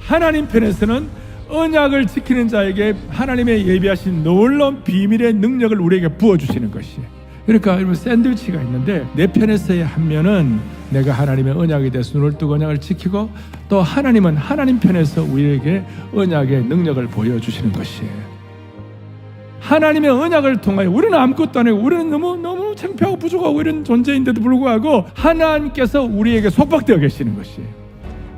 하나님 편에서는 언약을 지키는 자에게 하나님의 예비하신 놀라운 비밀의 능력을 우리에게 부어주시는 것이에요. 그러니까 여러분, 샌드위치가 있는데 내 편에서의 한 면은 내가 하나님의 언약에 대해서 눈을 뜨고 언약을 지키고, 또 하나님은 하나님 편에서 우리에게 언약의 능력을 보여주시는 것이에요. 하나님의 언약을 통하여 우리는 아무것도 아니고 우리는 너무 창피하고 부족하고 이런 존재인데도 불구하고 하나님께서 우리에게 속박되어 계시는 것이에요.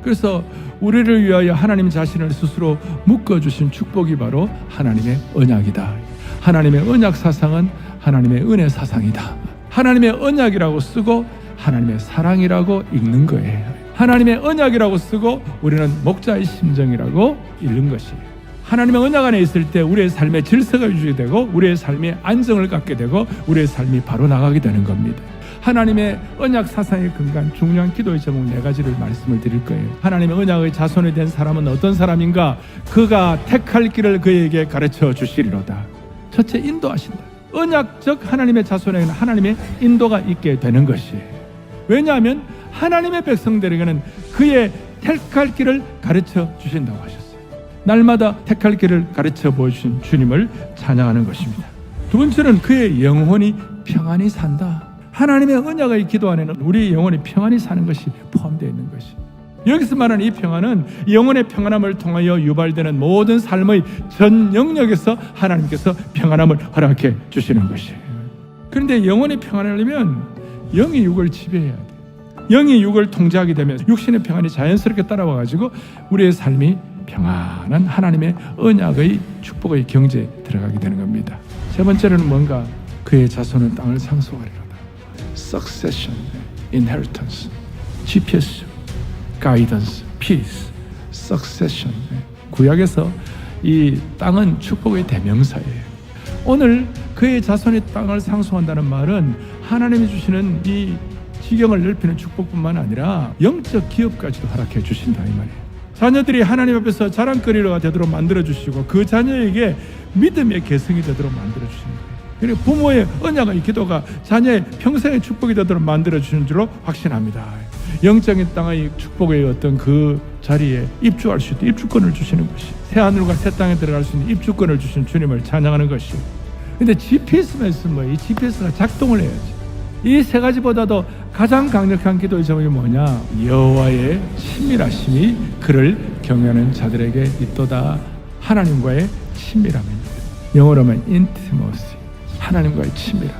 그래서 우리를 위하여 하나님 자신을 스스로 묶어주신 축복이 바로 하나님의 언약이다. 하나님의 언약 사상은 하나님의 은혜 사상이다. 하나님의 언약이라고 쓰고 하나님의 사랑이라고 읽는 거예요. 하나님의 언약이라고 쓰고 우리는 목자의 심정이라고 읽는 것이에요. 하나님의 언약 안에 있을 때 우리의 삶의 질서가 유지되고 우리의 삶의 안정을 갖게 되고 우리의 삶이 바로 나가게 되는 겁니다. 하나님의 언약 사상의 근간, 중요한 기도의 제목 4가지를 말씀을 드릴 거예요. 하나님의 언약의 자손이 된 사람은 어떤 사람인가? 그가 택할 길을 그에게 가르쳐 주시리로다. 첫째, 인도하신다. 언약적 하나님의 자손에게는 하나님의 인도가 있게 되는 것이에요. 왜냐하면 하나님의 백성들에게는 그의 택할 길을 가르쳐 주신다고 하셨어요. 날마다 택할 길을 가르쳐 보여주신 주님을 찬양하는 것입니다. 두 번째는 그의 영혼이 평안히 산다. 하나님의 언약의 기도 안에는 우리 영혼이 평안히 사는 것이 포함되어 있는 것이. 여기서 말하는 이 평안은 영혼의 평안함을 통하여 유발되는 모든 삶의 전 영역에서 하나님께서 평안함을 허락해 주시는 것이에요. 그런데 영혼이 평안하려면 영이 육을 지배해야 돼요. 영이 육을 통제하게 되면 육신의 평안이 자연스럽게 따라와가지고 우리의 삶이 평안한 하나님의 언약의 축복의 경제에 들어가게 되는 겁니다. 세 번째는 뭔가? 그의 자손은 땅을 상속하리로다. Succession, inheritance, GPS, guidance, peace, succession. 구약에서 이 땅은 축복의 대명사예요. 오늘 그의 자손이 땅을 상속한다는 말은 하나님이 주시는 이 지경을 넓히는 축복뿐만 아니라 영적 기업까지도 허락해 주신다 이 말이에요. 자녀들이 하나님 앞에서 자랑거리가 되도록 만들어주시고 그 자녀에게 믿음의 계승이 되도록 만들어주시는 거예요. 그리고 부모의 언약의 기도가 자녀의 평생의 축복이 되도록 만들어주시는 줄로 확신합니다. 영적인 땅의 축복의 어떤 그 자리에 입주할 수 있도록 입주권을 주시는 것이, 새하늘과 새 땅에 들어갈 수 있는 입주권을 주신 주님을 찬양하는 것이. 근데 GPS만 있으면 뭐예요? 이 GPS가 작동을 해야지. 이 세 가지보다도 가장 강력한 기도의 제목이 뭐냐? 여호와의 친밀하심이 그를 경외하는 자들에게 있도다. 하나님과의 친밀함입니다. 영어로는 intimacy, 하나님과의 친밀함.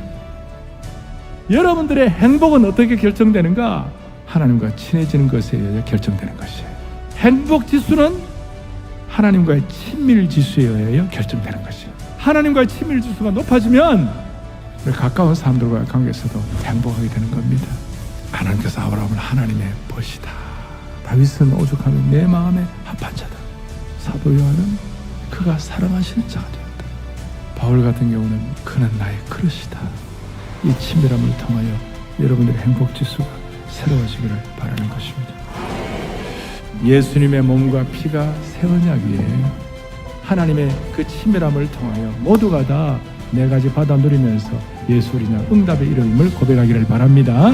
여러분들의 행복은 어떻게 결정되는가? 하나님과 친해지는 것에 의해 결정되는 것이에요. 행복 지수는 하나님과의 친밀 지수에 의해 결정되는 것이에요. 하나님과의 친밀 지수가 높아지면 가까운 사람들과의 관계에서도 행복하게 되는 겁니다. 하나님께서 아브라함을 하나님의 벗이다. 다윗은 오죽하면 내 마음에 합한 자다. 사도 요한은 그가 사랑하시는 자가 되었다. 바울 같은 경우는 그는 나의 그릇이다. 이 친밀함을 통하여 여러분들의 행복 지수가 새로워지기를 바라는 것입니다. 예수님의 몸과 피가 새 언약이에요. 하나님의 그 친밀함을 통하여 모두가 다 4가지 받아 누리면서 예수 우리 나 응답의 이름을 고백하기를 바랍니다.